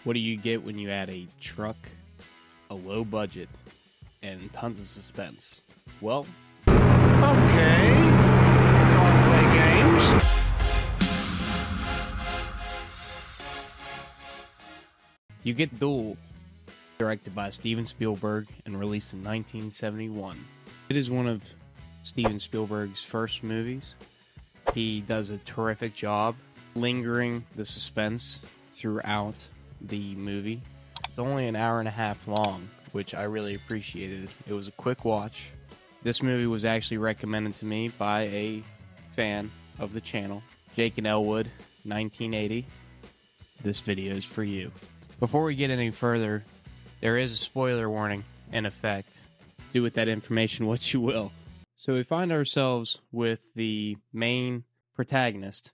What do you get when you add a truck, a low budget, and tons of suspense? Well, Okay. Don't play games. you get Duel, directed by Steven Spielberg and released in 1971. It is one of Steven Spielberg's first movies. He does a terrific job lingering the suspense throughout the movie. It's only an hour and a half long, which I really appreciated. It was a quick watch. This movie was actually recommended to me by a fan of the channel, Jake and Elwood, 1980. This video is for you. Before we get any further, there is a spoiler warning in effect. Do with that information what you will. So we find ourselves with the main protagonist.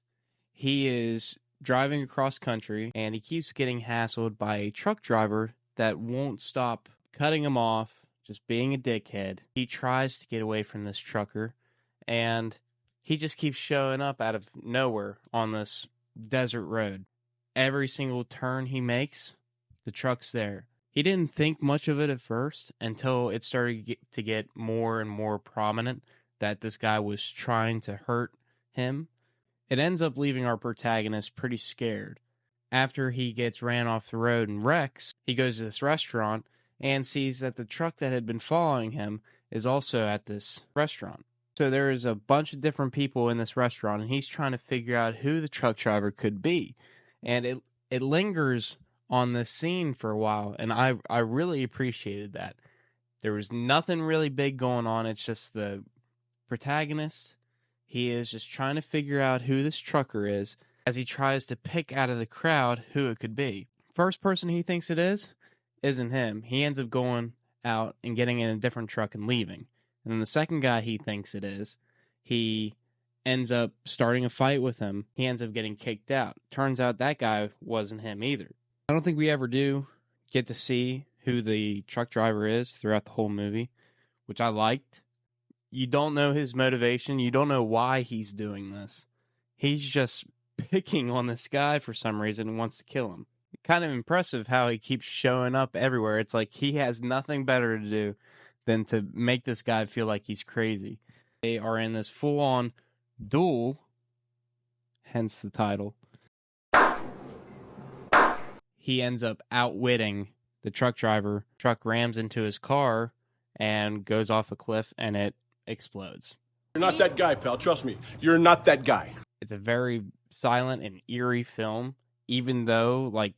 He is driving across country, and he keeps getting hassled by a truck driver that won't stop cutting him off, just being a dickhead. He tries to get away from this trucker, and he just keeps showing up out of nowhere on this desert road. Every single turn he makes, the truck's there. He didn't think much of it at first until it started to get more and more prominent that this guy was trying to hurt him. It ends up leaving our protagonist pretty scared. After he gets ran off the road and wrecks, he goes to this restaurant and sees that the truck that had been following him is also at this restaurant. So there is a bunch of different people in this restaurant, and he's trying to figure out who the truck driver could be. And it lingers on this scene for a while, and I really appreciated that. There was nothing really big going on. It's just the protagonist. He is just trying to figure out who this trucker is as he tries to pick out of the crowd who it could be. First person he thinks it is isn't him. He ends up going out and getting in a different truck and leaving. And then the second guy he thinks it is, he ends up starting a fight with him. He ends up getting kicked out. Turns out that guy wasn't him either. I don't think we ever do get to see who the truck driver is throughout the whole movie, which I liked. You don't know his motivation. You don't know why he's doing this. He's just picking on this guy for some reason and wants to kill him. Kind of impressive how he keeps showing up everywhere. It's like he has nothing better to do than to make this guy feel like he's crazy. They are in this full-on duel, hence the title. He ends up outwitting the truck driver. Truck rams into his car and goes off a cliff, and it explodes. You're not that guy, pal. Trust me. You're not that guy. It's a very silent and eerie film, even though, like,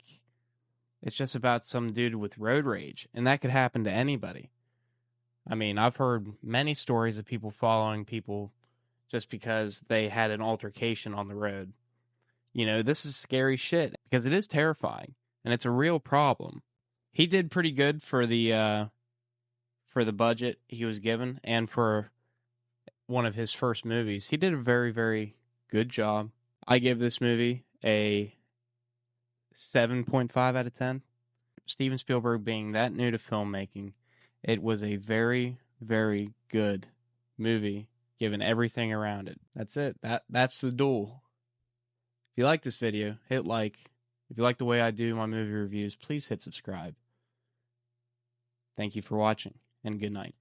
it's just about some dude with road rage, and that could happen to anybody. I mean, I've heard many stories of people following people just because they had an altercation on the road. You know, this is scary shit because it is terrifying, and it's a real problem. He did pretty good for the budget he was given, and for one of his first movies. He did a very, very good job. I give this movie a 7.5 out of 10. Steven Spielberg being that new to filmmaking, it was a very, very good movie, given everything around it. That's it. That's the Duel. If you like this video, hit like. If you like the way I do my movie reviews, please hit subscribe. Thank you for watching, and good night.